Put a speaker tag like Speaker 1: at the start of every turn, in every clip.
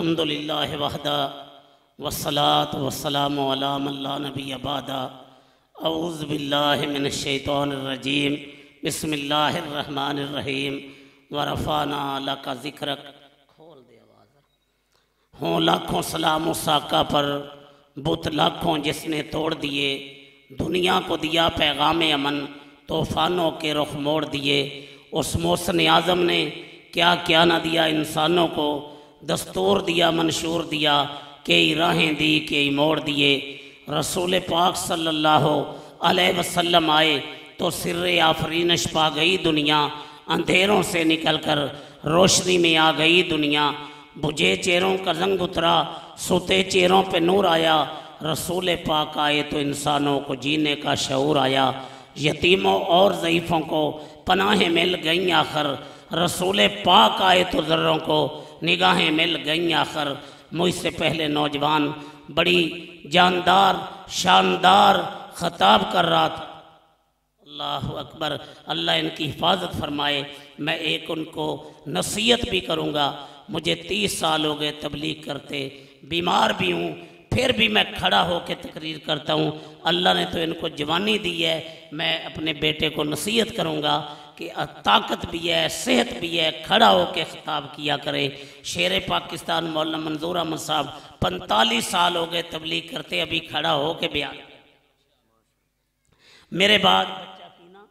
Speaker 1: अल्हम्दुलिल्लाह वहदा वस्सलातु वस्सलामु अला मन ला नबिय्य बअदा औज़ु बिल्लाहि मिनश शैतानिर रजीम बिस्मिल्लाहिर रहमानिर रहीम व रफ़अना लका ज़िक्रक। खोल दे आवाज़। हों लाखों सलाम उस आका पर बुत लाखों जिसने तोड़ दिए, दुनिया को दिया पैगाम अमन, तूफ़ानों के रुख मोड़ दिए। उस मोहसिन आज़म ने क्या क्या न दिया इंसानों को, दस्तूर दिया मंशूर दिया, कई राहें दी कई मोड़ दिए। रसूल पाक सल्लल्लाहु अलैहि वसल्लम आए तो सिर्रे आफरीनश पा गई दुनिया, अंधेरों से निकलकर रोशनी में आ गई दुनिया। बुझे चेहरों का जंग उतरा, सोते चेहरों पे नूर आया। रसूल पाक आए तो इंसानों को जीने का शऊर आया। यतीमों और ज़ईफ़ों को पनाहें मिल गईं आखिर, रसूल पाक आए तो ज़र्रों को निगाहें मिल गईं आखिर। मुझसे पहले नौजवान बड़ी जानदार शानदार ख़ताब कर रहा था। अल्लाह अकबर, अल्लाह इनकी हिफाजत फरमाए। मैं एक उनको नसीहत भी करूँगा। मुझे 30 साल हो गए तबलीग करते, बीमार भी हूँ, फिर भी मैं खड़ा होकर तकरीर करता हूँ। अल्लाह ने तो इनको जवानी दी है। मैं अपने बेटे को नसीहत करूँगा कि ताकत भी है, सेहत भी है, खड़ा होकर ख़िताब किया करे। शेर पाकिस्तान मौलाना मंजूर अहमद साहब 45 साल हो गए तबलीग करते, अभी खड़ा होकर बयान। मेरे बाद बच्चा कीना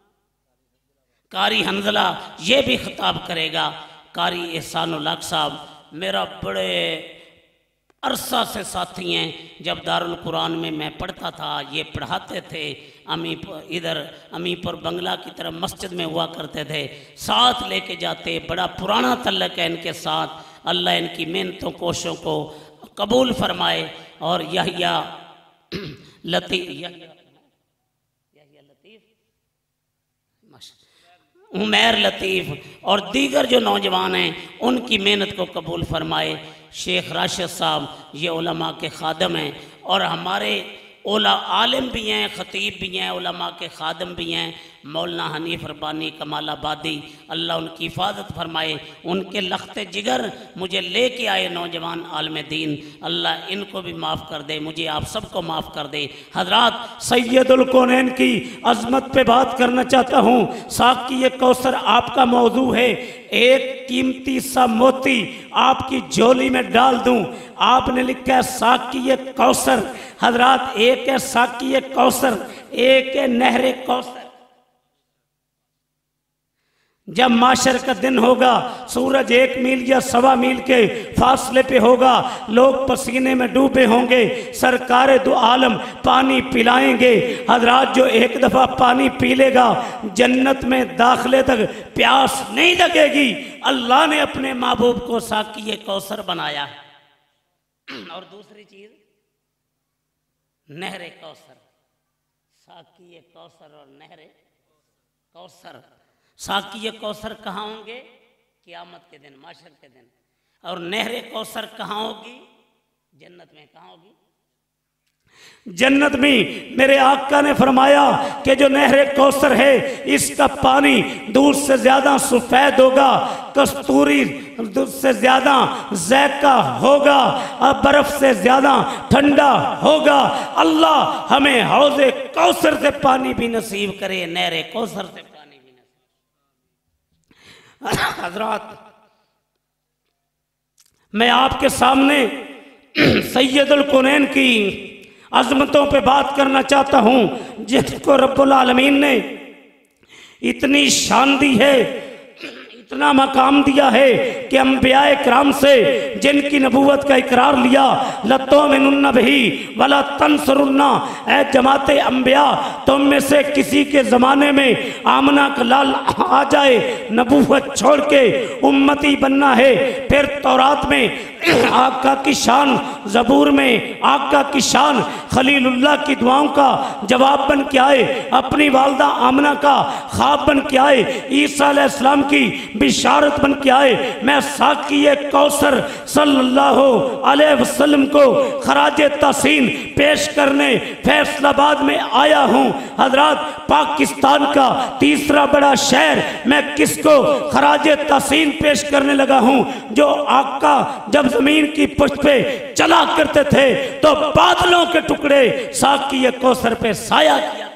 Speaker 1: कारी हंजला ये भी ख़िताब करेगा। कारी एहसानुल हक साहब मेरा बड़े अरसा से साथी हैं। जब दारुल कुरान में मैं पढ़ता था ये पढ़ाते थे। इधर अमीपुर बंगला की तरफ मस्जिद में हुआ करते थे, साथ लेके जाते। बड़ा पुराना तल्लक है इनके साथ। अल्लाह इनकी मेहनतों कोशिशों को कबूल फरमाए। और यहिया लतीफ़ उमैर लतीफ़ और दीगर जो नौजवान हैं उनकी मेहनत को कबूल फरमाए। शेख राशिद साहब ये उलमा के खादम हैं और हमारे आलिम भी हैं, ख़तीब भी हैं, उलमा के खादम भी हैं। मौलाना हनीफ रब्बानी कमालाबादी, अल्लाह उनकी हिफाजत फरमाए। उनके लख्ते जिगर मुझे लेके आए नौजवान आलिम दीन, अल्लाह इनको भी माफ़ कर दे, मुझे आप सबको माफ़ कर दे। हजरात, सैयदुल कौनैन की अज़मत पे बात करना चाहता हूँ। साकी ये कौसर आपका मौजू है। एक कीमती सा मोती आपकी झोली में डाल दूं। आपने लिखा है साकी ये कौसर। हजरात, एक है साकी ये कौसर, एक है नहरे कौसर। जब माशर का दिन होगा, सूरज 1 मील या 1.25 मील के फासले पे होगा, लोग पसीने में डूबे होंगे, सरकारे दो आलम पानी पिलाएंगे। हजरात, जो एक दफ़ा पानी पी लेगा जन्नत में दाखिले तक प्यास नहीं लगेगी। अल्लाह ने अपने महबूब को साकी कौसर बनाया। और दूसरी चीज़ नहरे कौसर। साकी कौसर और नहरे कौसर। साकी कौसर कहाँ होंगे? क़यामत के दिन, माशर के दिन। और नहरे कौसर कहाँ होगी? जन्नत में। कहाँ होगी? जन्नत में। मेरे आका ने फरमाया कि जो नहरे कौसर है इसका पानी दूध से ज़्यादा सफ़ेद होगा, कस्तूरी दूध से ज़्यादा ज़ैक़ा होगा और बर्फ़ से ज़्यादा ठंडा होगा। अल्लाह हमें हौज़े कौसर से पानी भी नसीब करे, नहरे कौसर से पानी भी नसीब। हज़रात, मैं आपके सामने सैयदुल कौनैन की अज़मतों पे बात करना चाहता हूँ, जिसको रब्बुल आलमीन ने इतनी शान दी है, इतना मकाम दिया है कि अंबियाए किराम से जिनकी नबूवत का इकरार लिया, लतुमिनुन्ना बिही वला तंसुरुन्ना, ऐ जमाते अंबिया, तुम में से किसी के ज़माने में आमना का लाल आ जाए, नबूवत छोड़ के उम्मती बनना है। फिर तौरात में आका की शान, ज़बूर में आका की शान, खलीलुल्लाह की दुआओं का जवाब बन के आए, अपनी वालदा आमना का ख्वाब बन के आए, ईसा अलैहिस्सलाम की बिशारत बन के आए। मैं साकी कौसर सल्लल्लाहु अलैहि वसल्लम को खराजे तहसीन पेश करने फैसलाबाद में आया हूँ। हजरात, पाकिस्तान का तीसरा बड़ा शहर मैं किसको खराजे तहसीन पेश करने लगा हूँ? जो आका जब जमीन की पुष्ट पे चला करते थे तो बादलों के टुकड़े साकी कौसर पे साया किया,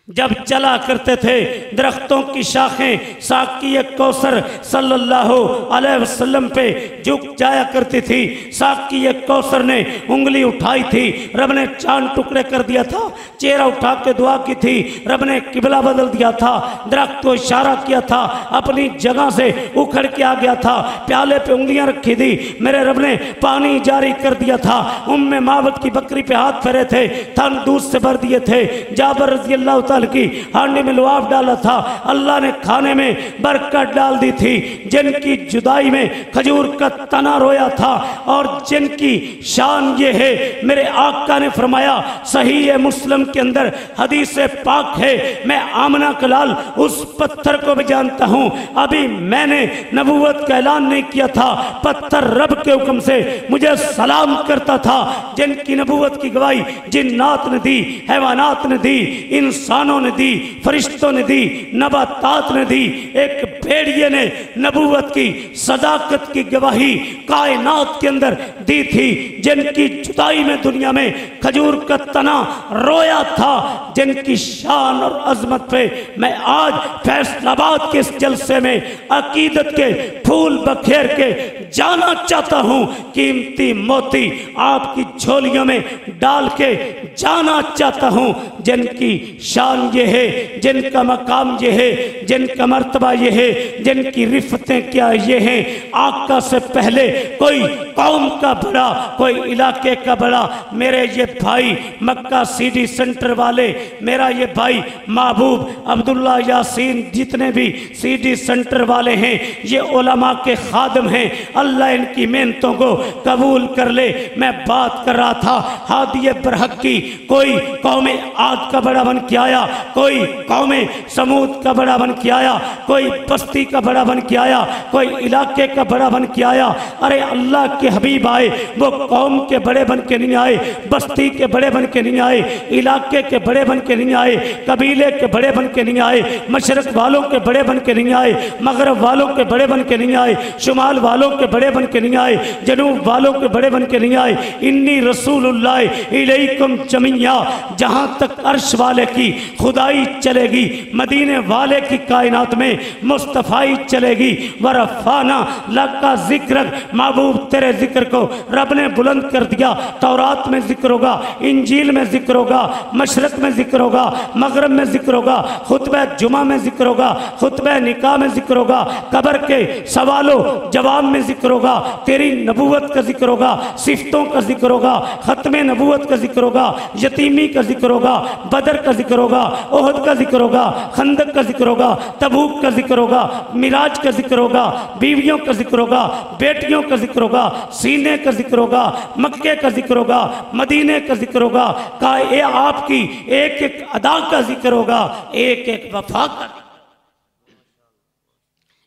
Speaker 1: जब चला करते थे दरख्तों की शाखें साकी कौसर सल्लल्लाहु अलैहि वसल्लम पे झुक जाया करती थी। साकी कौसर ने उंगली उठाई थी, रब ने चांद टुकड़े कर दिया था। चेहरा उठा के दुआ की थी, रब ने किबला बदल दिया था। दरख्त को इशारा किया था, अपनी जगह से उखड़ के आ गया था। प्याले पे उंगलियां रखी थी, मेरे रब ने पानी जारी कर दिया था। उम्मे मावत की बकरी पे हाथ फेरे थे, थन दूध से भर दिए थे। जाबर रज़ी अल्लाह की हांडी में लुआब डाला था, अल्लाह ने खाने में बरकत डाल दी थी। जिनकी जुदाई में खजूर का तना रोया था और जिनकी शान ये है, मेरे आका ने फरमाया, सही है मुस्लिम के अंदर हदीस पाक है, मैं आमना कलाल उस पत्थर को भी जानता हूं। अभी मैंने नबूवत का ऐलान नहीं किया था, पत्थर रब के हुक्म से मुझे सलाम करता था। जिनकी नबूवत की गवाही जिन्नात ने दी, हैवानात ने दी, इंसानों ने दी, फरिश्तों ने दी, नबातात ने दी। एक भेड़िए ने नबूवत की सदाकत की गवाही कायनात के अंदर दी थी। जिनकी जुदाई में दुनिया में खजूर का तना रोया था, जिनकी शान और अजमत पे मैं आज फैसलाबाद के इस जलसे में अकीदत के फूल बखेर के जाना चाहता हूं। कीमती मोती आपकी झोलियों में डाल के जाना चाहता हूं। जिनकी शान ये है, जिनका मकाम ये है, जिनका मर्तबा ये है, जिनकी रिफतें क्या ये हैं। आका से पहले कोई कौम का बड़ा, कोई इलाके का बड़ा। मेरे ये भाई मक्का सिटी सेंटर वाले, मेरा ये भाई महबूब अब्दुल्ला यासीन, जितने भी सिटी सेंटर वाले हैं, ये उलमा के खादम हैं। अल्लाह इनकी मेहनतों को कबूल कर ले। मैं बात कर रहा था हादिये बरहक की। कोई कौम आद का बड़ा बन के आया, कोई कौम समूद का बड़ा बन के आया, कोई बस्ती का बड़ा बन के आया, कोई इलाके का बड़ा बन के आया। अरे अल्लाह के हबीब आए, वो कौम के बड़े बन के नहीं आए, बस्ती के बड़े बन के नहीं आए, इलाके के बड़े बन के नहीं आए, कबीले के बड़े बन के नहीं आए, मशरक वालों के बड़े बन के नहीं आए, मगरब वालों के बड़े बन के नहीं आए, शुमाल वालों के बड़े बन के नहीं आए, जनूब वालों के बड़े बन के नहीं आए। इन्नी रसूलुल्लाह इलैकुम जमिया, जहां तक अर्श वाले की खुदाई चलेगी, मदीने वाले की कायनात में मुस्तफ़ाई चलेगी। वरफ़ाना लका जिक्र, महबूब तेरे जिक्र को रब ने बुलंद कर दिया। तौरात में जिक्र होगा, इंजील में जिक्र होगा, मशरक में जिक्र होगा, मगरब में जिक्र होगा, खुतबा जुमा में जिक्र होगा, खुतबा निकाह में जिक्र होगा, कब्र के सवालों जवाब में जिक्र होगा, तेरी नबूवत का जिक्र होगा, सिफ्तों का जिक्र होगा, खत्मे नबूवत का जिक्र होगा, यतीमी का जिक्र होगा, बदर का जिक्र होगा, ओहद का जिक्र होगा, खंदक का जिक्र होगा, तबूक का जिक्र होगा, मिराज का जिक्र होगा, बीवियों का जिक्र होगा, बेटियों का जिक्र होगा, सीने का जिक्र होगा, मक्के का जिक्र होगा, मदीने का जिक्र होगा, का ये आपकी एक एक अदा का जिक्र होगा, एक एक वफा का।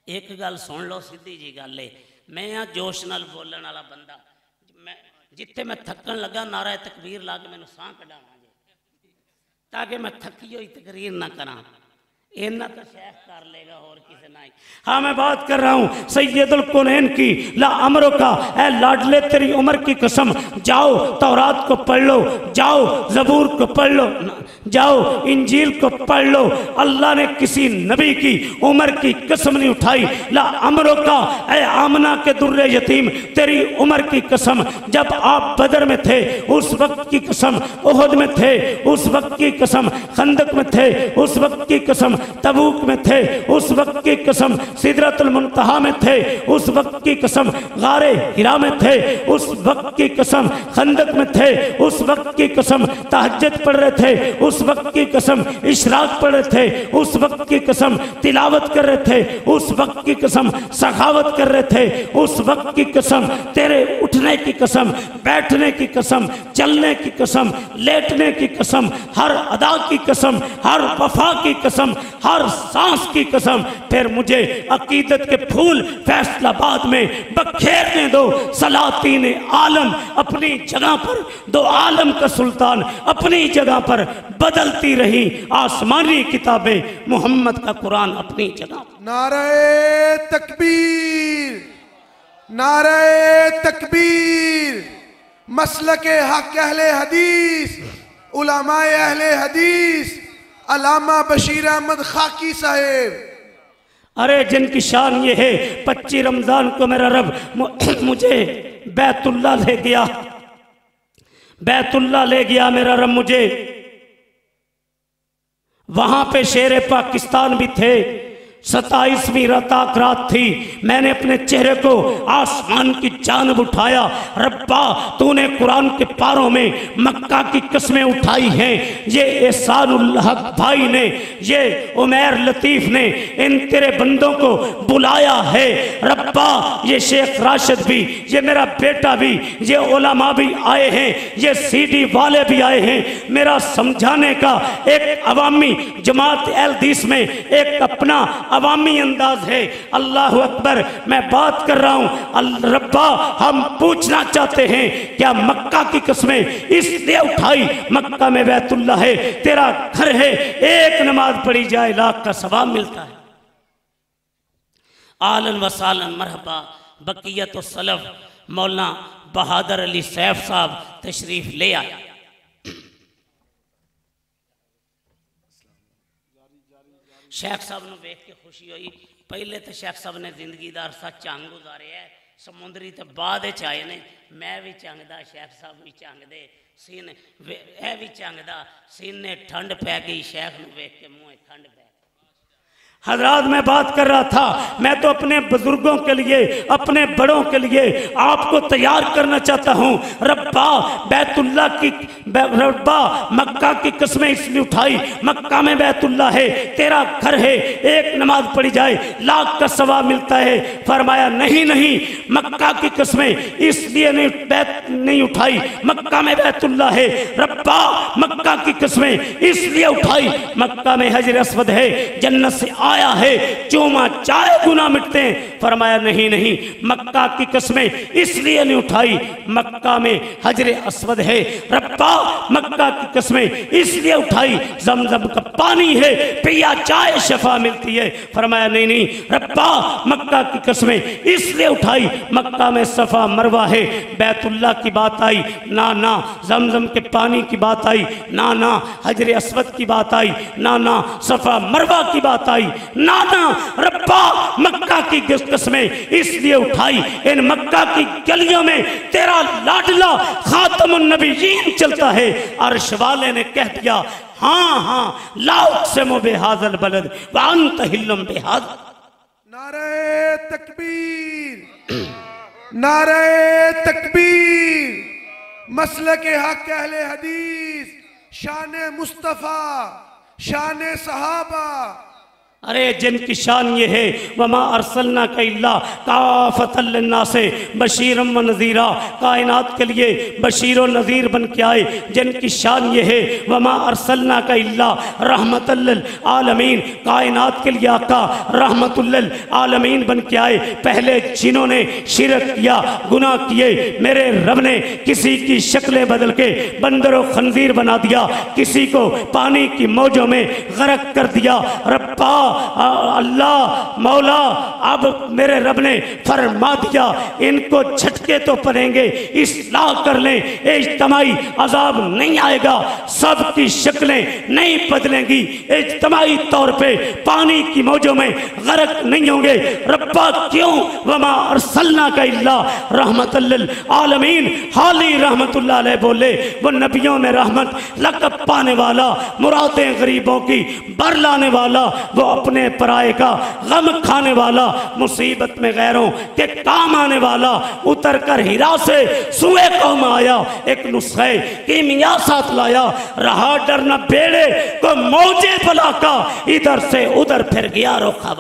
Speaker 1: एक गल सुन लो, सीधी जी गल है, मैं आ जोश नाल बोलने वाला बंदा, मैं जिथे मैं थकन लगा नारा तकबीर ला के मैंने साह कढ़ावा ताकि मैं थकी हुई तकरीर ना करा। इन्ना तो शेख कर लेगा और किसी नहीं। हाँ, मैं बात कर रहा हूँ सैयदुल कौनैन की। ला अमरों का ऐ लाडले तेरी उम्र की कसम, जाओ तौरात को पढ़ लो, जाओ जबूर को पढ़ लो, जाओ इंजील को पढ़ लो। अल्लाह ने किसी नबी की उम्र की कसम नहीं उठाई। ला अमरों का ऐ आमना के दुर्रे यतीम तेरी उम्र की कसम, जब आप बदर में थे उस वक्त की कसम, ओहद में थे उस वक्त की कसम, खंदक में थे उस वक्त की कसम, तबूक में थे उस वक्त की कसम, सिदरतुल मुंतहा में थे उस वक्त की कसम, गारे हिरा में थे उस वक्त की कसम, खंदक में थे उस वक्त की कसम, तहज्जुद पढ़ रहे थे उस वक्त की कसम, इशराक पढ़ रहे थे उस वक्त की कसम, तिलावत कर रहे थे उस वक्त की कसम, सखावत कर रहे थे उस वक्त की कसम, तेरे उठने की कसम, बैठने की कसम, चलने की कसम, लेटने की कसम, हर अदा की कसम, हर वफा की कसम, हर सांस की कसम। फिर मुझे अकीदत के फूल फैसलाबाद में बखेरने दो। सलातीन आलम अपनी जगह पर, दो आलम का सुल्तान अपनी जगह पर बदलती रही, आसमानी किताबें मोहम्मद का कुरान अपनी जगह।
Speaker 2: नारे तकबीर, नारे तकबीर। मसलके हक अहले हदीस, उलमाए अहले हदीस, अल्लामा बशीर अहमद खाकी साहेब।
Speaker 1: अरे जिनकी शान ये है, 25 रमजान को मेरा रब मुझे बैतुल्ला ले गया, बैतुल्ला ले गया मेरा रब मुझे। वहां पे शेर पाकिस्तान भी थे। 27वीं रात थी। मैंने अपने चेहरे को आसमान की जानब उठाया। रब्बा तूने कुरान के पारों में मक्का की कस्में उठाई हैं। ये एहसानुल हक भाई ने, ये उमैर लतीफ़ ने इन तेरे बंदों को बुलाया है। रब्बा ये शेख राशिद भी, ये मेरा बेटा भी, ये उलमा भी आए हैं, ये सीडी वाले भी आए हैं। मेरा समझाने का एक अवामी जमात अहल हदीस में एक अपना अवामी अंदाज है। अल्लाह अकबर। मैं बात कर रहा हूँ रब्बा, हम पूछना चाहते हैं क्या मक्का की कस्में इसलिए उठाई, मक्का में बैतुल्ला है, तेरा घर है, एक नमाज पढ़ी जाए लाख का सवाब मिलता है। आलन वसालन मरहबा बकियत सलफ मौलाना बहादुर अली सैफ साहब तशरीफ ले आया। शेख साहब ने देख के खुशी हुई। पहले तो शेख साहब ने जिंदगी का अरसा चंग गुजारे है, समुद्री तो बाद आए ने। मैं भी चंगदा, शेख साहब भी चंगदे, सीन ए भी चंगदा, सीने ठंड पै गई, शेख ने देख के मुँह ठंड पै। हजरात मैं बात कर रहा था, मैं तो अपने बुजुर्गों के लिए, अपने बड़ों के लिए आपको तैयार करना चाहता हूँ। रब्बा बैतुल्ला की, रब्बा मक्का की कस्में इसलिए उठाई, मक्का में बैतुल्ला है, तेरा घर है, एक नमाज पढ़ी जाए लाख का सवाब मिलता है। फरमाया नहीं नहीं, मक्का की कस्में इसलिए नहीं उठाई, मक्का में बैतुल्ला है। रब्बा मक्का की कस्में इसलिए उठाई, मक्का में हजर अस्वद है, जन्नत से आया है, चूमा चाहे गुनाह मिटते हैं। फरमाया नहीं नहीं, मक्का की कस्में इसलिए नहीं उठाई, मक्का में हजर अस्वद है। रब्बा मक्का की कस्में इसलिए उठाई, जमजम का पानी है, पिया चाय शफा मिलती है। फरमाया नहीं नहीं, रब्बा मक्का की कस्में इसलिए उठाई, मक्का में सफा मरवा है। बैतुल्ला की बात आई ना ना, जमजम के पानी की बात आई ना ना, हजर अस्वद की बात आई ना ना, सफा मरवा की बात आई ना ना। रब्बा मक्का की कस्में इसलिए उठाई, इन मक्का की गलियों में तेरा लाडला खातमुन नबीयीन चलता है। अर्श वाले ने कह दिया हाँ हाँ, लाउक से बेहाजल बलद वांत हिल्लुम बेहाजल।
Speaker 2: नारे तकबीर, नारे तकबीर। मसलके हक अहले हदीस, शान मुस्तफ़ा, शान सहाबा।
Speaker 1: अरे जिनकी शान ये है, वमा अरसलना का इल्ला काफ़तल लिन्नास से बशीरम व नज़ीरा, कायनात के लिए बशीर व नज़ीर बन के आए। जिनकी शान ये है, वमा अरसलना का इल्ला रहमतल लिल आलमीन, कायनात के लिए आका रहमतुल लिल आलमीन बन के आए। पहले जिन्होंने शिरक किया, गुनाह किए, मेरे रब ने किसी की शक्लें बदल के बंदर व खंजीर बना दिया, किसी को पानी की मौजों में गर्क कर दिया। रब्बा अल्लाह मौला, अब मेरे रब ने फरमा दिया इनको झटके तो पड़ेंगे, इस्लाह कर लें, इज्तमाई अजाब नहीं आएगा, सबकी शक्लें नहीं बदलेंगी, इज्तमाई तौर पे पानी की मौजों में गर्क नहीं होंगे। रब्बा क्यों, वमा अरसलना का इल्ला रहमतल लिल आलमीन। हाली रहमतुल्लाह अलैह बोले, वो नबियों में रहमत, लक़ब पाने वाला, मुरादें गरीबों की बर लाने वाला, वो अपने पराये का गम खाने वाला, मुसीबत में गैरों के काम आने वाला, उतर कर हिरा से सुए कौम आया, एक नुस्खे कीमिया साथ लाया, रहा डर न बेड़े को मौजे बला का, इधर से उधर फिर गया रोखा।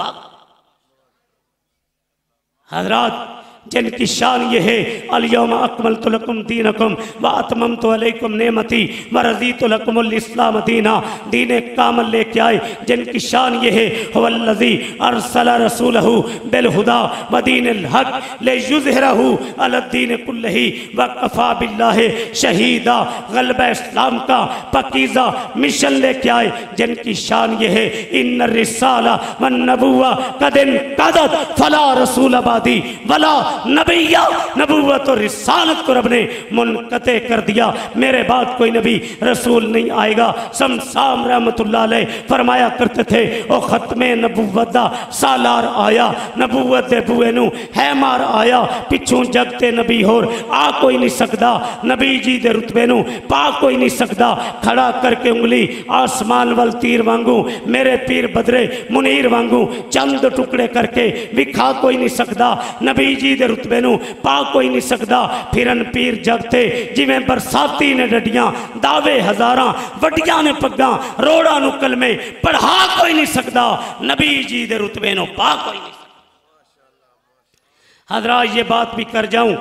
Speaker 1: हजरात जिनकी शान ये है अल-यौमा अकमलतु लकुम दीनकुम व अतममतु अलैकुम नेमती व रज़ीतु लकुमुल इस्लाम दीना, दीन कामल लेके आए। जिनकी शान ये है हुवल्लज़ी अरसला रसूलहू बिल हुदा व दीनिल हक लियुज़हिरहू अलद्दीन कुल्लिही व कफ़ा बिल्लाहि शहीदा, ग़लबा इस्लाम का पकीज़ा मिशन लेके आए। जिनकी शान ये है इन्न रिसाला व नबुव्वा कद इनक़दत फला रसूल बादी वला नबिया, नबुव्वत और रिसालत को रब ने मुनक़ते कर दिया, मेरे बाद कोई नबी रसूल नहीं आएगा। शमसाम रहमतुल्लाह अलैह फरमाया करते थे ओ खत्मे नबुव्वत दा सालार आया, नबुव्वत दे बुए नू है मार आया, पिछों जगते नबी होर आ कोई नहीं सकदा, नबी जी दे रुतबे नू पा कोई नहीं सकदा। खड़ा करके उंगली आसमान वल तीर वांगू, मेरे पीर बदरे मुनीर वांगू चंद टुकड़े करके विखा कोई नहीं सकदा, नबी जी दे रुतबे नू पा कोई नहीं सकदा। फिरन पीर जगते जिवें बरसाती ने डडियां, दावे हजारां वड्डियां ने पग्गां, रोड़ा नू कलमे पढ़ा कोई नहीं सकदा, नबी जी दे रुतबे नू पा कोई नहीं सकदा। हज़रात ये बात भी कर जाऊं,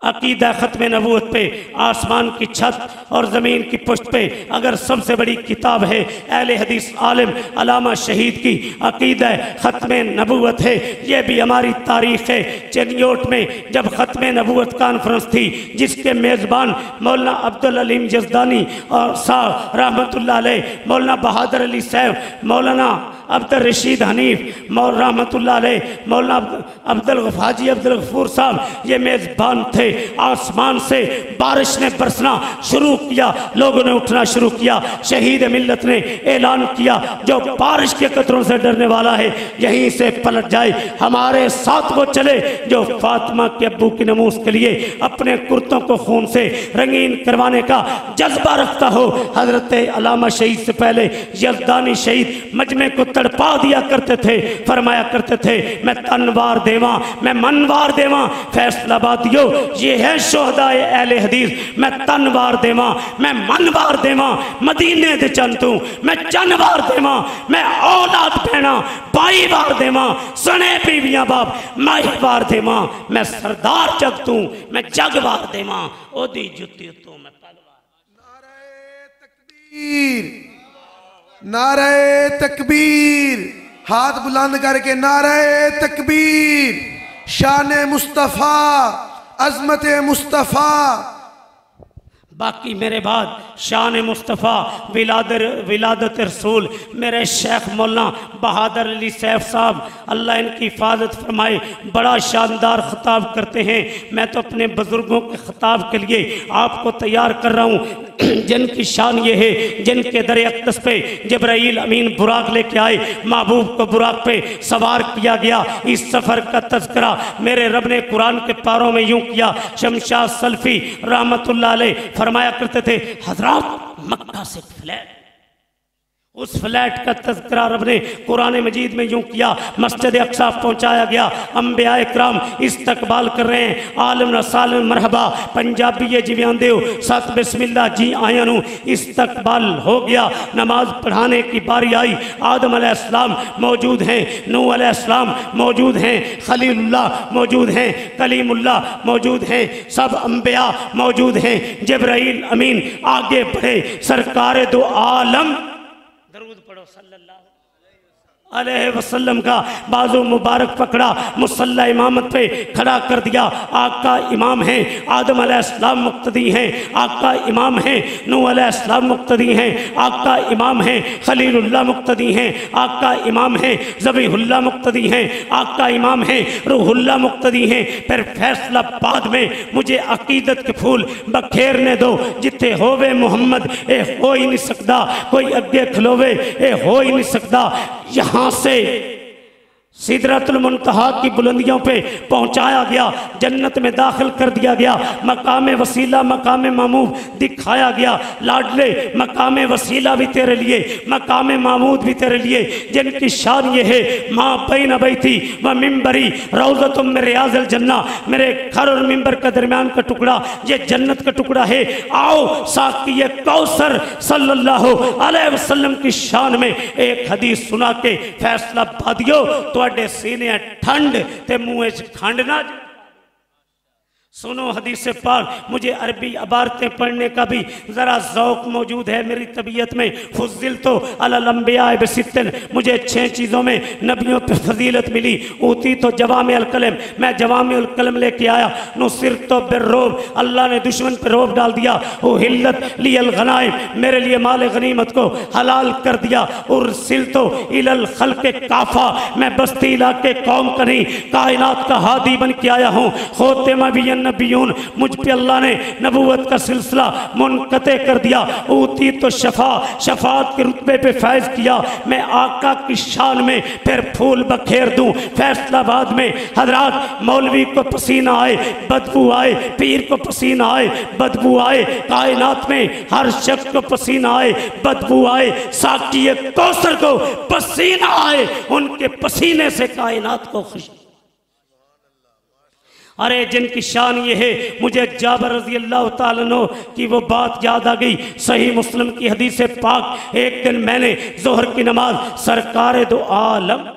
Speaker 1: अकीदा ख़त्म नबूवत पे आसमान की छत और ज़मीन की पुष्ट पे अगर सबसे बड़ी किताब है अहले हदीस आलिम अलामा शहीद की अकीदा ख़त्म नबूवत है। ये भी हमारी तारीख़ है। चनियोट में जब ख़त्म नबूवत कॉन्फ्रेंस थी जिसके मेज़बान मौलाना अब्दुल अलीम जज़दानी और साहब रहमतुल्लाह अलैह, मौलाना बहादुर अली साहब, मौलाना अब्दुल रशीद हनीफ मौल रहमतुल्लाह अलैह, मौलाना अब्दुल हाजी अब्दुल गफूर साहब ये मेज़बान थे। आसमान से बारिश ने बरसना शुरू किया, लोगों ने उठना शुरू किया। शहीद मिल्लत ने ऐलान किया जो बारिश के कतरों से डरने वाला है यहीं से पलट जाए, हमारे साथ वो चले जो फातिमा के अब्बू की नमूस के लिए अपने कुर्तों को खून से रंगीन करवाने का जज्बा रखता हो। हजरत अलामा शहीद से पहले यज़दानी शहीद मजमे को तड़पा दिया करते थे, फरमाया करते थे मैं तनवार देवा, मैं मनवार देवा, फैसलाबादियो ये है शोहदाए अहले हदीस, मैं तनवार देवा, मैं मनवार देवा, मदीने दे चंतू मैं चनवार देवा, मैं औलाद पैना बाईवार देवा, सने बीवियां बाप माहीवार देवा, मैं सरदार जग तू मैं जगवार देवा, ओदी जुत्ती तू मैं पलवार।
Speaker 2: नारे तकबीर, नारे तकबीर, हाथ बुलंद करके नारे तकबीर, शान मुस्तफ़ा, अज़मत मुस्तफ़ा।
Speaker 1: बाकी मेरे बाद शान मुस्तफ़ा विलादत रसूल मेरे शेख मौलाना बहादुर अली सैफ साहब अल्लाह इनकी हिफाजत फरमाए बड़ा शानदार ख़िताब करते हैं। मैं तो अपने बुज़ुर्गों के ख़िताब के लिए आपको तैयार कर रहा हूँ। जिनकी शान ये है जिनके दर अक़दस पे जिब्राईल अमीन बुराक लेके आए, महबूब को बुराक पे सवार किया गया। इस सफ़र का तज़किरा मेरे रब ने कुरान के पारों में यूँ किया। शमशाद सल्फ़ी रहमतुल्लाह अलैह फरमाया करते थे हज़रात मक्का से फ्लैट, उस फ्लैट का तज़किरा रब ने कुरान मजीद में यूँ किया। मस्जिद अक्सा पहुँचाया गया, अम्बिया इकराम इस्तकबाल कर रहे हैं, आलम रसाल मरहबा, पंजाबी ये जिव्यां देव सत बिस्मिल्लाह जी आया नू इस्तकबाल हो गया। नमाज पढ़ाने की बारी आई, आदम अलैहिस्सलाम मौजूद हैं, नूह अलैहिस्सलाम मौजूद हैं, खलीलुल्लाह मौजूद हैं, कलीमुल्लाह मौजूद हैं, सब अम्बिया मौजूद हैं। जिब्राईल अमीन आगे बढ़े, सरकार दो आलम दरूद पढ़ो सल्लल्लाहु अलैहि वसल्लम का बाजू मुबारक पकड़ा, मुसल्ला इमामत पे खड़ा कर दिया। आका इमाम हैं, आदम अलैहिस्सलाम मुक्तदी हैं, आका इमाम हैं, नूह अलैहिस्सलाम मुक्तदी हैं, आका इमाम हैं, खलीलुल्लाह मुक्तदी हैं, आका इमाम हैं, ज़बीहुल्लाह मुक्तदी हैं, आका इमाम हैं, रूहुल्लाह मुक्तदी हैं। फिर फैसला बाद में मुझे अकीदत के फूल बखेरने दो, जिथे होवे मुहम्मद ए हो ही नहीं सकता, कोई अगे खलोवे ए हो ही नहीं सकता। यहाँ से सिदरतुल मुंतहा की बुलंदियों पे पहुंचाया गया, जन्नत में दाखिल कर दिया गया, मकाम वसीला मकाम महमूद दिखाया गया। लाडले मकाम वसीला भी तेरे लिए, मकाम महमूद भी तेरे लिए, जिनकी शान ये है माँ बैन बैती व मिंबरी रौज़तुम मिन रियाज़िल जन्ना, मेरे घर और मिंबर का दरमियान का टुकड़ा ये जन्नत का टुकड़ा है। आओ साक़ी कौसर सल्लल्लाहु अलैहि वसल्लम की शान में एक हदीस सुना के फैसला बादियो तो सीने ठंड ते मुँह खंड ना। सुनो हदीस पाक, मुझे अरबी इबारतें पढ़ने का भी ज़रा ज़ौक़ मौजूद है मेरी तबीयत में। फुज़िल तो अलल अंबिया बिसित्तिन, मुझे 6 चीज़ों में नबियों पर फजीलत मिली। ऊती तो जवामे अल कलम, मैं जवामे अल कलम लेके आया। नुसिर तो बिर्रोब, अल्लाह ने दुश्मन पर रोब डाल दिया। ओ हिल्लत लियल गनाइम, मेरे लिए माल गनीमत को हलाल कर दिया। उरसिल तो इलल खल्क़े काफ़ा, मैं बस्ती इलाके कौम का नहीं कायनात का हादी बन के आया हूँ। खोतेमा भी नबीयून, मुझ पे अल्लाह ने नबूवत का सिलसिला मुनक़ते कर दिया। ऊती तो शफात के रुतबे पे फैज़ किया। मैं आका की शान में फिर फूल बखेर दूँ। फैसलाबाद में हजरात मौलवी को पसीना आए बदबू आए, पीर को पसीना आए बदबू आए, कायनात में हर शख्स को पसीना आए बदबू आए, साकी कौसर को पसीना आए, उनके पसीने से कायनात को खुश। अरे जिनकी शान ये है, मुझे जाबर रज़ी अल्लाह ताला अन्हु की वो बात याद आ गई। सही मुस्लिम की हदीस पाक, एक दिन मैंने जोहर की नमाज सरकार दो आलम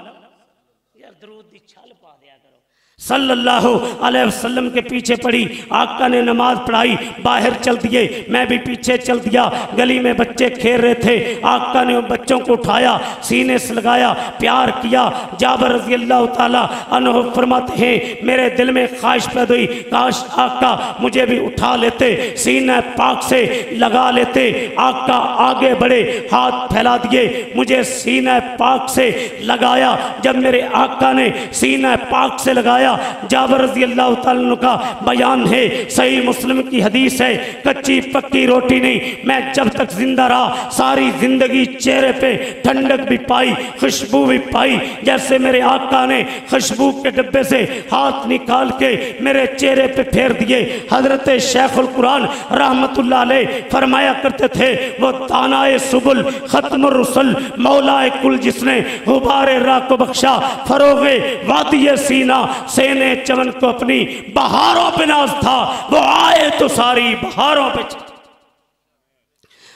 Speaker 1: सल्लल्लाहु अलैहि वसल्लम के पीछे पड़ी। आका ने नमाज पढ़ाई, बाहर चल दिए, मैं भी पीछे चल दिया। गली में बच्चे खेल रहे थे, आका ने उन बच्चों को उठाया, सीने से लगाया, प्यार किया। जाबर रज़ी अल्लाह ताला अन्हु फरमाते हैं, मेरे दिल में ख्वाहिश पैदा हुई, काश आका मुझे भी उठा लेते, सीने पाक से लगा लेते। आका आगे बढ़े, हाथ फैला दिए, मुझे सीने पाक से लगाया। जब मेरे आका ने सीने पाक से लगाया, जाबर रज़ी अल्लाह ताला अन्हु का बयान है, सही मुस्लिम की हदीस है, कच्ची पक्की रोटी नहीं, मैं जब तक जिंदा रहा सारी जिंदगी चेहरे पे ठंडक भी पाई, खुशबू भी पाई। जैसे मेरे आका ने खुशबू के डब्बे से हाथ निकाल के मेरे चेहरे पे फेर दिए। हजरत शेखुल कुरान रहमतुल्लाह अलैह फरमाया करते थे, वो दानाए सुबुल खत्मुर रुsul मौलाए कुल, जिसने गुबारे राह को बख्शा, फरोगे वादिये सीना सेने चमन को अपनी बहारों पे नाज था, वो आए तो सारी बहारों पे।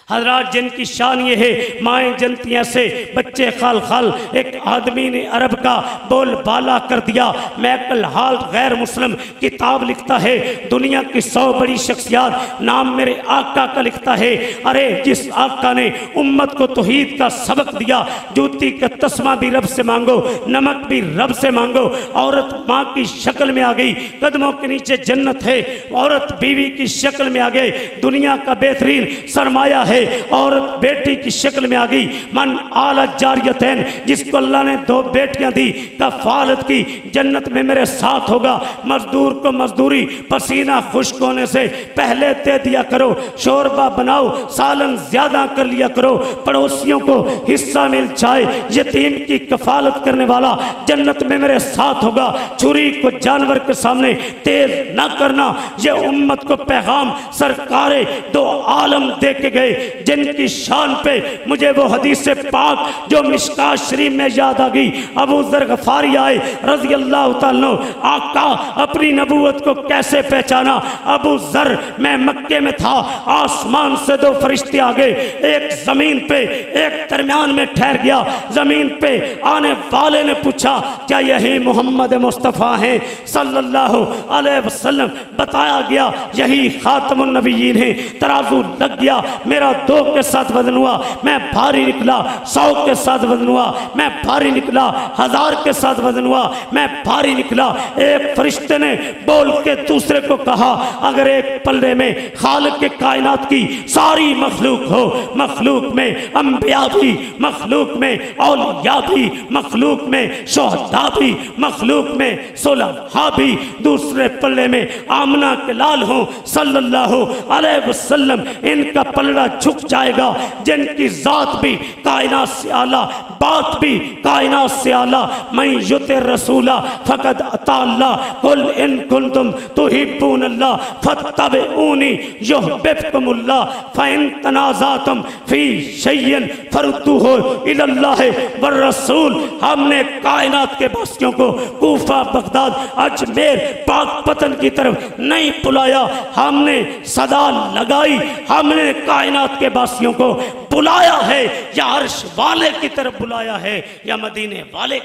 Speaker 1: हजरात जिनकी शान ये है, माएँ जनतियाँ से बच्चे खाल खाल। एक आदमी ने अरब का बोल बाला कर दिया। मैकल हाल गैर मुस्लिम किताब लिखता है, दुनिया की 100 बड़ी शख्सियात, नाम मेरे आका का लिखता है। अरे जिस आका ने उम्मत को तौहीद का सबक दिया, जूती का तस्मा भी रब से मांगो, नमक भी रब से मांगो। औरत माँ की शक्ल में आ गई, कदमों के नीचे जन्नत है। औरत बीवी की शक्ल में आ गई, दुनिया का बेहतरीन सरमाया है। औरत बेटी की शक्ल में आ गई। मन आला जारियतैन, जिसको अल्लाह ने 2 बेटियां दी, कफालत की, जन्नत में मेरे साथ होगा। मजदूर को मजदूरी पसीना खुश्क होने से पहले दे दिया करो, शोरबा बनाओ, सालन ज्यादा कर लिया करो, पड़ोसियों को हिस्सा मिल जाए। यतीम की कफालत करने वाला जन्नत में मेरे साथ होगा। छुरी को जानवर के सामने तेज न करना, ये उम्मत को पैगाम सरकारे 2 आलम दे के गए, जिनकी शान पे मुझे वो हदीस से पाक जो मिशकात शरीफ में याद आ गई। अबू ज़र गफारी आए रज़ी अल्लाह ताला, आका अपनी नबूवत को कैसे पहचाना। अबू ज़र, मैं मक्के में था, आसमान से 2 फरिश्ते आ गए, एक जमीन पे एक दरमियान में ठहर गया। जमीन पे आने वाले ने पूछा, क्या यही मोहम्मद मुस्तफ़ा हैं सल्लल्लाहु अलैहि वसल्लम? बताया गया यही खातमुन नबिय्यीन है। तराजू लग गया, मेरा 2 के साथ वजन हुआ, मैं भारी निकला। 100 के साथ वजन हुआ, मैं भारी निकला। 1000 के साथ वजन हुआ, मैं भारी निकला। एक फरिश्ते ने बोल के दूसरे को कहा, अगर एक पल्ले में खालिक के कायनात की सारी मखलूक हो, मखलूक में अंबिया भी, मखलूक में औलिया भी, मखलूक में शोहदा भी, मखलूक में सुलहा भी, दूसरे पल्ले में आमना के लाल हो सल्लल्लाहु अलैहि वसल्लम, इनका पलड़ा झुक जाएगा। जिनकी जात भी कायनात से आला, बात भी कायनात से आला। मैं युते रसूला फकद अता अल्लाह, कुल इन कुंतुम तुहिब्बूनल्लाह फत्तबिऊनी युहब्बुकुमुल्लाह, फइन तनाज़ातुम फी शैइन फरुद्दूहु इलल्लाह वर रसूल। हमने कायनात के बस्तियों को कूफा, बगदाद, अजमेर, पाकपतन की तरफ नहीं बुलाया, हमने सदा लगाई, हमने कायनात के वासियों को बुलाया है, या अर्श वाले की तरफ बुलाया है, या मदीने वाले।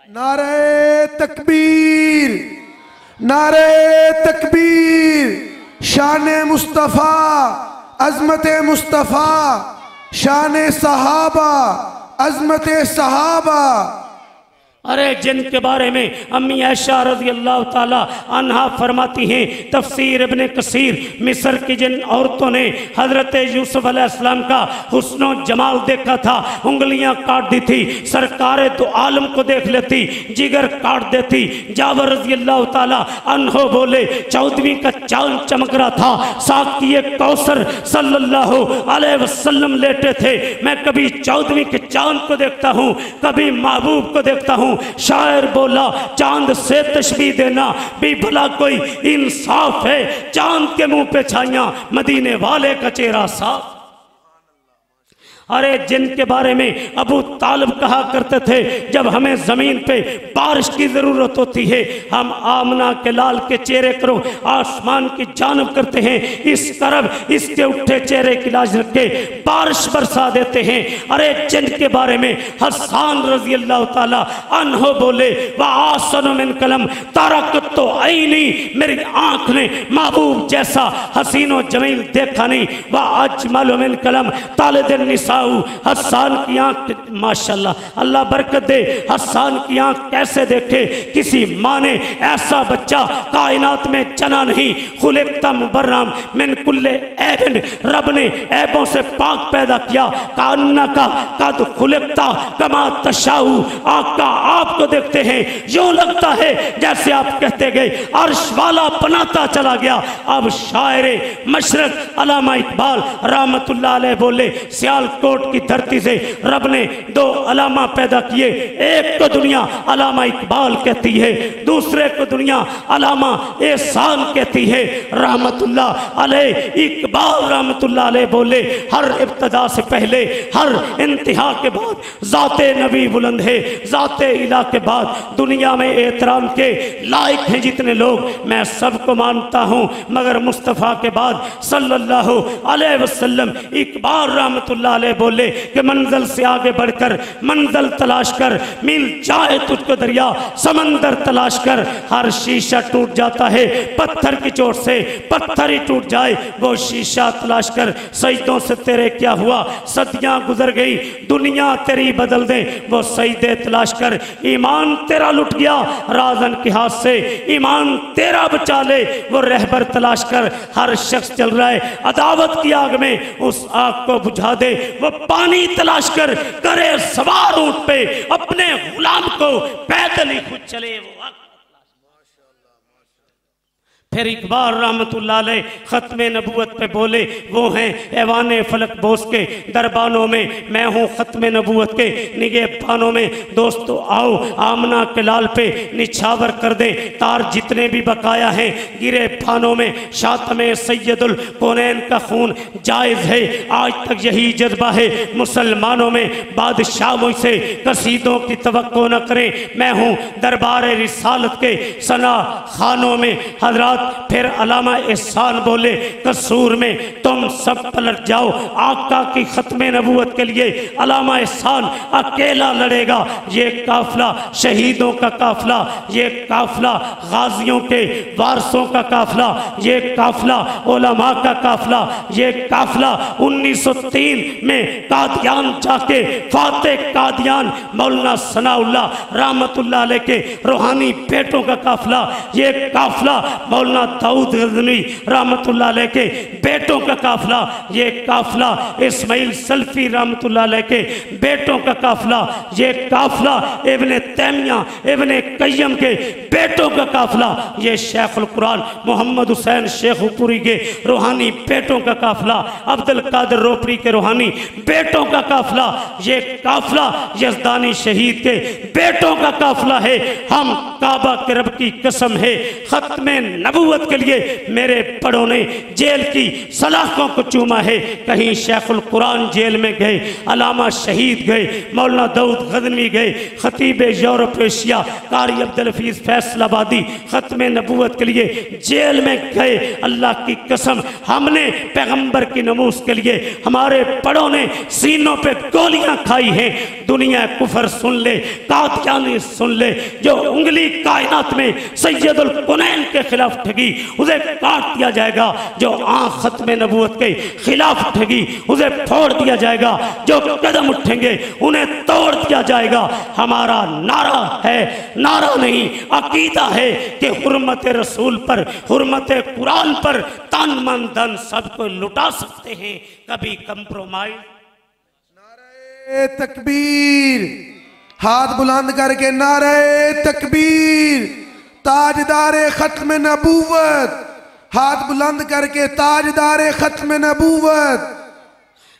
Speaker 2: नारे तकबीर, नारे तकबीर। शान मुस्तफ़ा, अज़मत मुस्तफ़ा, शान सहाबा, अज़मत सहाबा।
Speaker 1: अरे जिनके बारे में अम्मी आयशा रज़ी अल्लाह ताला अन्हा फरमाती हैं, तफसीर इब्ने कसीर, मिस्र की जिन औरतों ने हज़रत यूसुफ अलैहिस्सलाम का हुस्नो जमाल देखा था, उंगलियां काट दी थी, सरकारे तो आलम को देख लेती, जिगर काट देती। जाबर रज़ी अल्लाह ताला अन्हो बोले, 14वीं का चांद चमक रहा था, साक़िए कौसर सल्लल्लाहु अलैहि वसल्लम लेटे थे। मैं कभी 14वीं के चांद को देखता हूँ, कभी महबूब को देखता हूँ। शायर बोला, चांद से तशबीह देना भी भला कोई इंसाफ है, चांद के मुंह पे छाइयां, मदीने वाले का चेहरा साफ। अरे जिनके बारे में अबू तालिब कहा करते थे, जब हमें ज़मीन पे बारिश की ज़रूरत होती है, हम आमना के लाल के चेहरे करो आसमान की जानब करते हैं, इस तरफ इसके उठे चेहरे की लाज रख के बारिश बरसा देते हैं। अरे जिनके बारे में हसन रज़ी अल्लाह ताला अन्हो बोले, वह आसन मिन कलम तारक तो आईनी, मेरी आँख ने महबूब जैसा हसीनो जमील देखा नहीं, वह अजमल मिन कलम ताले दिन निसा। हसन की आंख, माशाल्लाह अल्लाह बरकत दे, हसन की आंख कैसे देखे, किसी माँ ने ऐसा बच्चा कायनात में जना नहीं। खुलिकता मुबर्रम मिन कुल्ले ऐबिन, रब ने ऐबों से पाक पैदा किया। कान्ना का कद खुलिकता कमा तशाऊ, आका आपको देखते हैं यूं लगता है जैसे आप कहते गए अर्श वाला बनाता चला गया। अब शायरे मशरक अल्लामा इकबाल रहमतुल्लाह अलैह बोले, सियालकोट की धरती से रब ने 2 अलामा पैदा किए, एक को दुनिया अलामा इकबाल कहती है, दूसरे को दुनिया अलामा एहसान कहती है। रहमतुल्लाह अलैह इकबाल रहमतुल्लाह अलैह बोले, हर इब्तदा से पहले हर इंतहा के बाद ज़ाते नबी बुलंद है, ज़ाते इला के बाद दुनिया में एहतराम के लायक हैं जितने लोग, मैं सबको मानता हूँ, मगर मुस्तफ़ा के बाद सल्लल्लाहु अलैहि वसल्लम। इकबाल रहमतुल्लाह अलैह बोले कि मंजिल से आगे बढ़कर मंजिल तलाश कर, मिल जाए तुझको दरिया समंदर तलाश कर। हर शीशा टूट जाता है पत्थर की चोट से, पत्थर ही टूट जाए वो शीशा तलाश कर। सजदों से तेरे क्या हुआ, सदियां गुजर गई, दुनिया तेरी बदल दे वो सजदे तलाश कर। ईमान तेरा लुट गया राजन के हाथ से, ईमान तेरा बचा ले वो रहबर तलाश कर। हर शख्स चल रहा है अदावत की आग में, उस आग को बुझा दे वो पानी तलाश कर। करे सवार ऊंट पे अपने गुलाम को, पैदल ही खुद चले वो आग। फिर इकबाल रहमतुल्लाह अलैह ख़त्मे नबूवत पे बोले, वो हैं ऐवाने फलक बोस के दरबानों में, मैं हूँ ख़त्मे नबूवत के निगहबानों में। दोस्तों आओ आमना के लाल पे निछावर कर दे तार जितने भी बकाया हैं गिरे फानों में। शातमे सैयदुल कौनैन का खून जायज़ है, आज तक यही जज्बा है मुसलमानों में। बादशाह मुझसे कसीदों की तवक्को न करें, मैं हूँ दरबार रिसालत के सना खानों में। हजरात फिर अलामा एहसान बोले, कसूर में तुम सब पलट जाओ, आका की खत्मे नबूवत के लिए अलामा एहसान अकेला लड़ेगा। ये काफिला शहीदों का काफिला, ये काफिला गाजियों के वारसों का काफिला, ये काफिला उलमा का काफिला, ये काफिला 1903 में कादियान जाके फातेह कादियान मौलाना सनाउल्लाह रहमतुल्लाह अलैह के रूहानी बेटों का काफिला, ये काफिला मौलाना दाऊद गज़नवी रहमतुल्लाह अलैह के बेटों का काफिला, ये काफिला इस्माइल सल्फी रहमतुल्लाह अलैह के बेटों का काफिला, ये काफिला इब्ने तैमिया इब्ने कय्यम के बेटों का काफिला, ये शेखुल कुरान मोहम्मद हुसैन शेखुपुरी के रूहानी बेटों का काफिला, अब्दुल कादिर रोपरी के रूहानी बेटों का काफिला, ये काफिला यज़दानी शहीद के बेटों का काफिला है। हम काबा के रब की कसम है खत्मे नबूवत नबूवत के लिए मेरे बड़ों ने जेल की सलाखों को चूमा है। कहीं शेखुल कुरान जेल में गए, अलामा शहीद गए, मौलाना दाऊद गजनवी गए, खतीब यूरोप एशिया कारी अब्दुल हफीज फैसलाबादी खत्म नबूवत के लिए जेल में गए। अल्लाह की कसम, हमने पैगंबर की नमूस के लिए हमारे बड़ों ने सीनों पे गोलियां खाई हैं। दुनिया कुफर सुन ले, कादियानी सुन ले, जो उंगली कायनात में सैयदुल कुनैन के खिलाफ ठगी उसे काट दिया जाएगा, जो आँख खत्म नबूवत के खिलाफ ठगी उसे फोड़ दिया जाएगा, जो कदम उठेंगे उन्हें तोड़ दिया जाएगा। हमारा नारा है, नारा नहीं अकीदा है कि हुर्मत रसूल पर, हुर्मत कुरान पर तन मन धन सबको लुटा सकते हैं, कभी कंप्रोमाइज।
Speaker 2: नारे तकबीर, हाथ बुलंद करके नारे तकबीर। ताजदारे खत्म नबूवत, हाथ बुलंद करके ताजदारे खत्म नबूवत।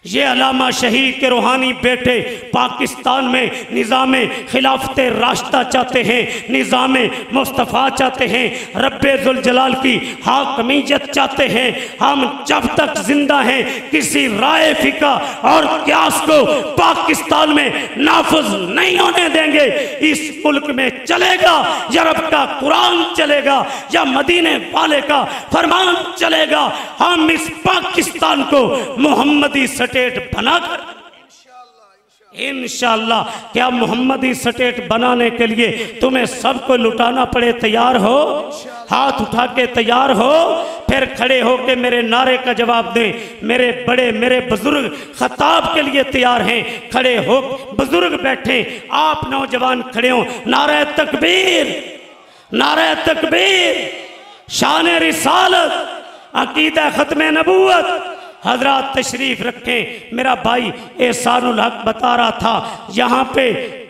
Speaker 1: ये अलामा शहीद के रूहानी बेटे पाकिस्तान में निज़ाम खिलाफत रास्ता चाहते हैं, निज़ाम मुस्तफ़ा चाहते हैं, रब्बे जुल जलाल की हाकमियत चाहते हैं। हम जब तक जिंदा हैं किसी राय फिका और क्यास को पाकिस्तान में नाफिज नहीं होने देंगे। इस मुल्क में चलेगा या रब का कुरान चलेगा या मदीने वाले का फरमान चलेगा। हम इस पाकिस्तान को मोहम्मदी स्टेट बनाकर इंशाअल्लाह, क्या मोहम्मदी स्टेट बनाने के लिए तुम्हें सबको लुटाना पड़े, तैयार हो? हाथ उठा के तैयार हो? फिर खड़े हो के मेरे नारे का जवाब दें। मेरे बड़े, मेरे बुजुर्ग खताब के लिए तैयार हैं, खड़े हो। बुजुर्ग बैठे, आप नौजवान खड़े हो। नारे तकबीर, नारे तकबीर, शान रिसालत, अकीदा खत्म नबूवत। हजरात तशरीफ रखें। मेरा भाई एहसानुल हक बता रहा था, यहाँ पे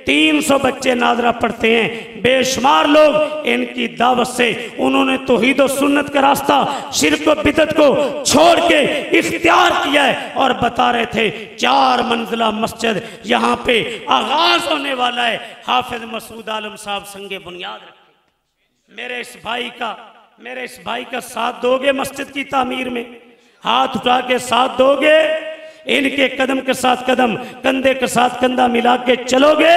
Speaker 1: 300 बच्चे नाजरा पढ़ते हैं, बेशुमार लोग इनकी दावत से उन्होंने तौहीद और सुन्नत का रास्ता, शिर्क और बिदअत को छोड़ के इख्तियार किया है। और बता रहे थे 4 मंजिला मस्जिद यहाँ पे आगाज होने वाला है। हाफिज मसूद आलम साहब संगे बुनियाद रखें। मेरे इस भाई का साथ दोगे मस्जिद की तामीर में? हाथ उठा के साथ दोगे? इनके कदम के साथ कदम, कंधे के साथ कंधा मिला के चलोगे?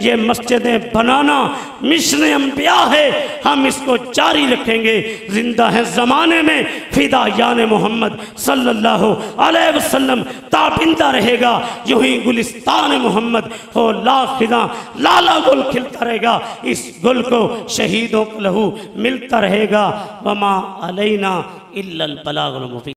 Speaker 1: ये मस्जिदें बनाना मिशन अंबिया है, हम इसको जारी रखेंगे। जिंदा है जमाने में फिदा यान मोहम्मद सल्लल्लाहु अलैहि वसल्लम ताबिंदा रहेगा। यूं ही गुलिस्तान मोहम्मद हो लाखिदा लाला गुल खिलता रहेगा। इस गुल को शहीदों को लहू मिलता रहेगा। वमा अलैना इल्लल बलागुल मुबीन।